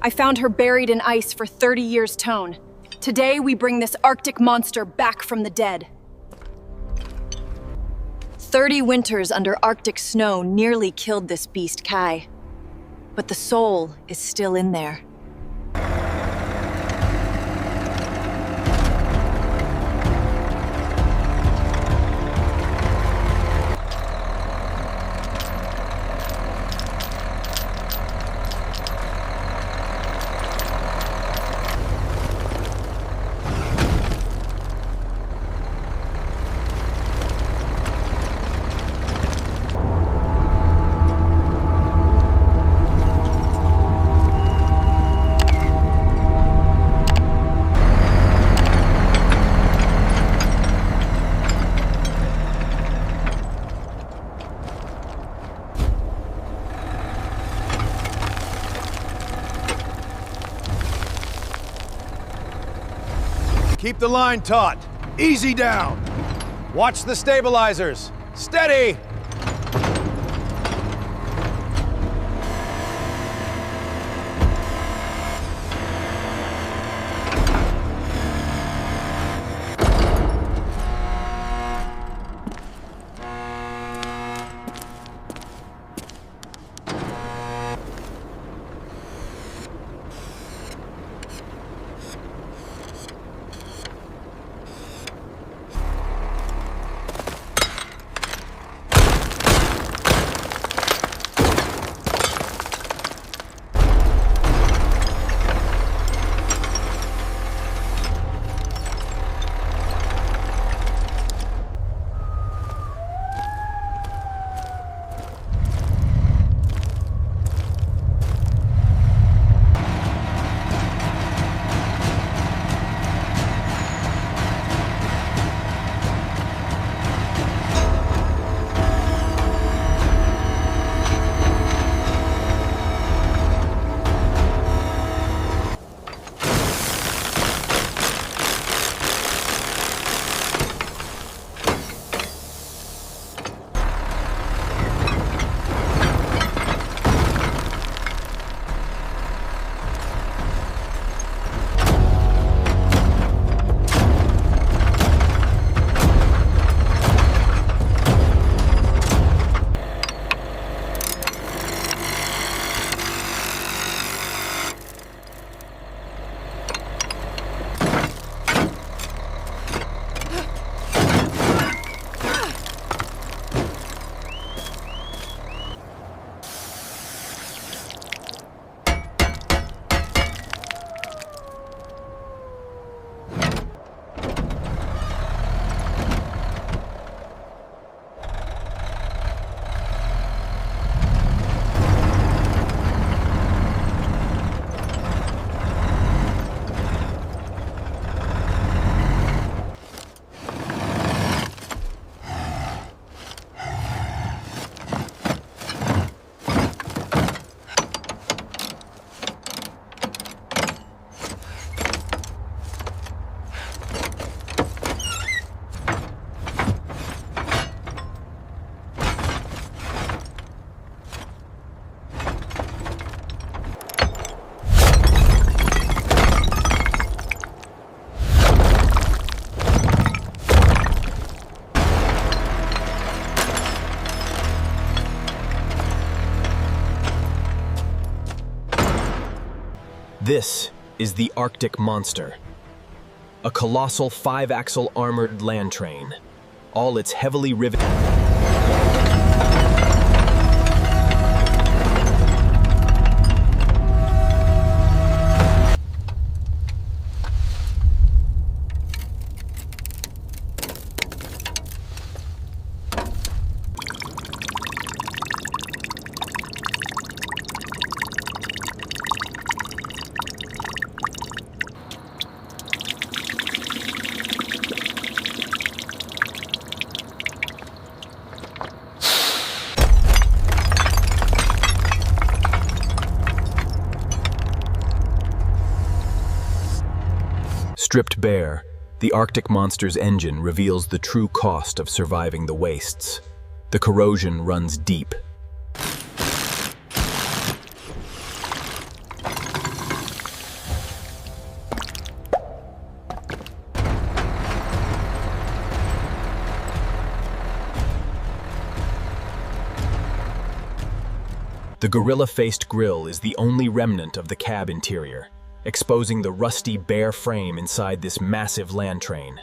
I found her buried in ice for 30 years tone. Today, we bring this Arctic monster back from the dead. 30 winters under Arctic snow nearly killed this beast, Kai. But the soul is still in there. Keep the line taut. Easy down. Watch the stabilizers. Steady! This is the Arctic Monster, a colossal 5-axle armored land train, all its heavily riveted. Stripped bare, the Arctic Monster's engine reveals the true cost of surviving the wastes. The corrosion runs deep. The gorilla-faced grille is the only remnant of the cab interior, exposing the rusty, bare frame inside this massive land train.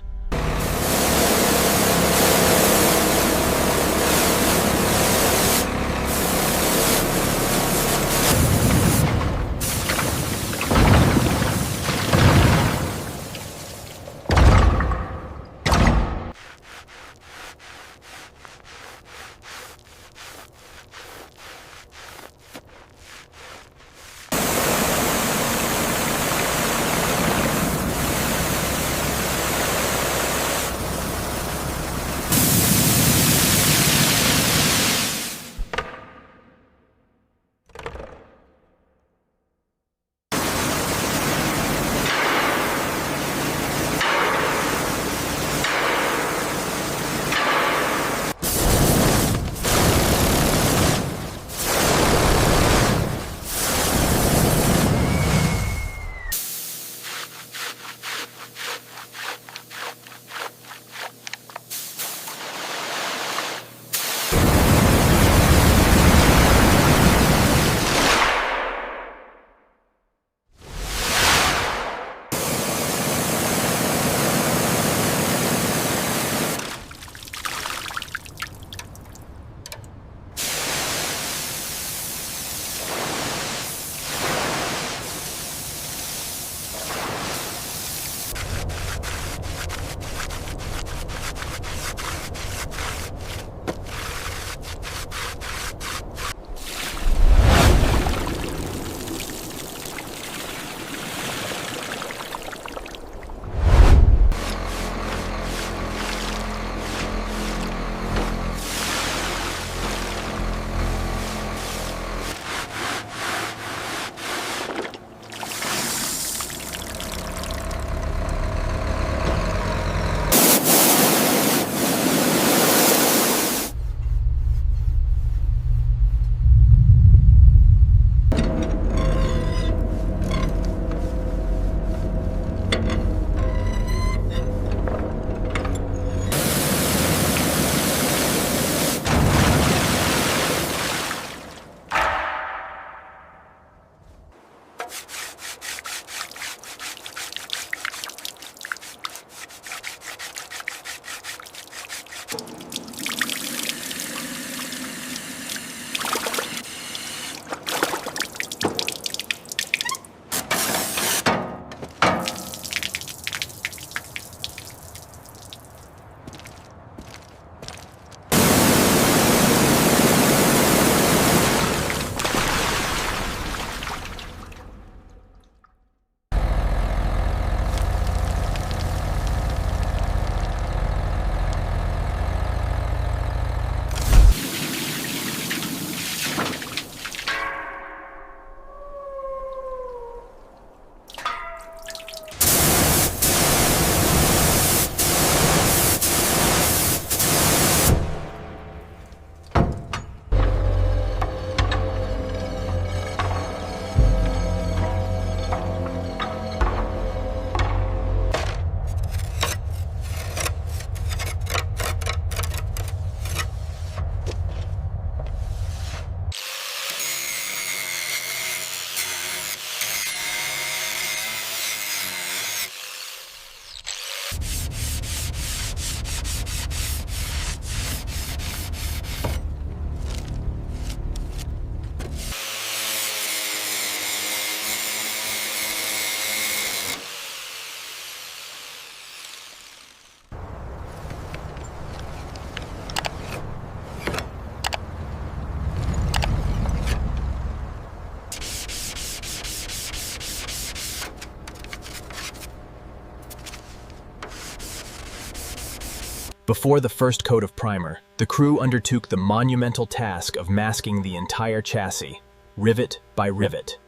Before the first coat of primer, the crew undertook the monumental task of masking the entire chassis, rivet by rivet.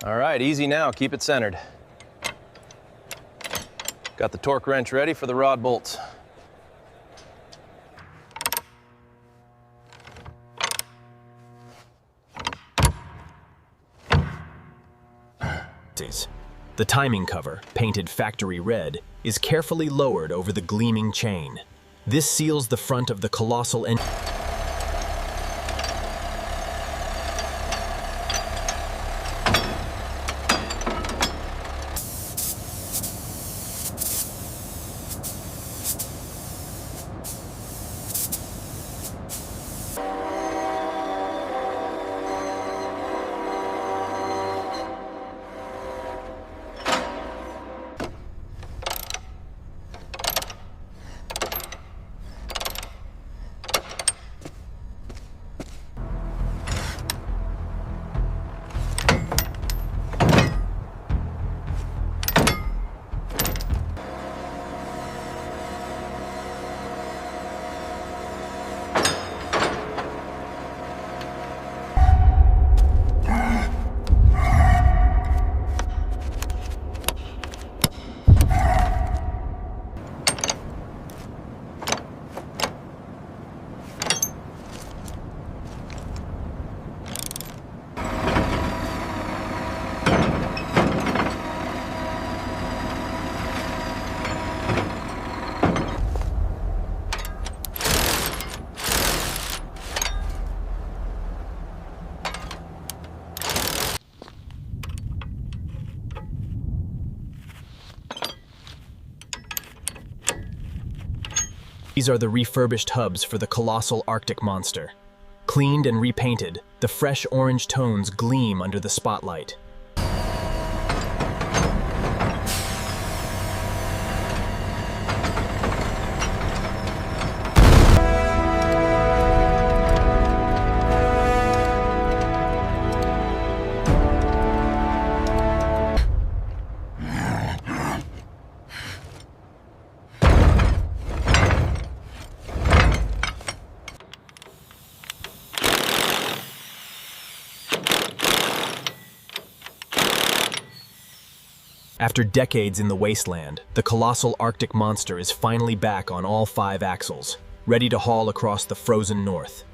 All right, easy now, keep it centered. Got the torque wrench ready for the rod bolts. The timing cover, painted factory red, is carefully lowered over the gleaming chain. This seals the front of the colossal engine. These are the refurbished hubs for the colossal Arctic monster. Cleaned and repainted, the fresh orange tones gleam under the spotlight. After decades in the wasteland, the colossal Arctic monster is finally back on all 5 axles, ready to haul across the frozen north.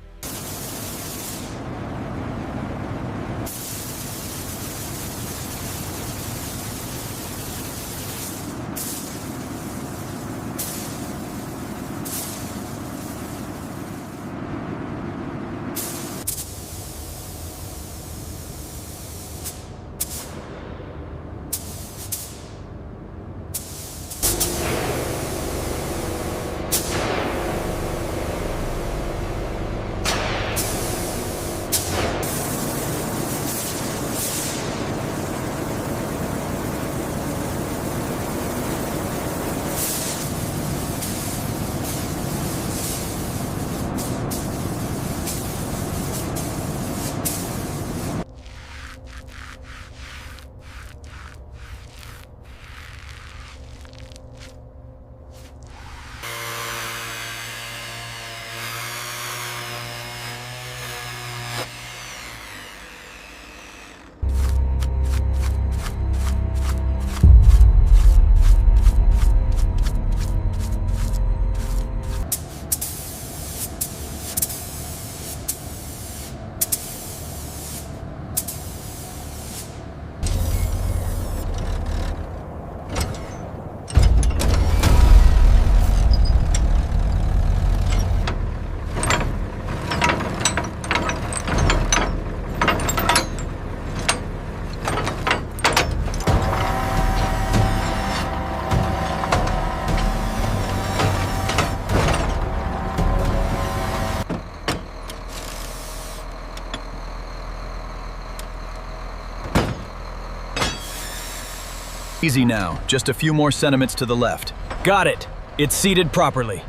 Easy now, just a few more centimeters to the left. Got it! It's seated properly.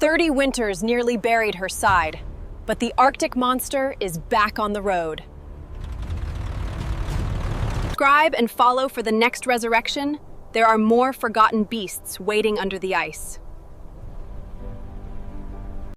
30 winters nearly buried her side, but the Arctic monster is back on the road. Subscribe and follow for the next resurrection. There are more forgotten beasts waiting under the ice.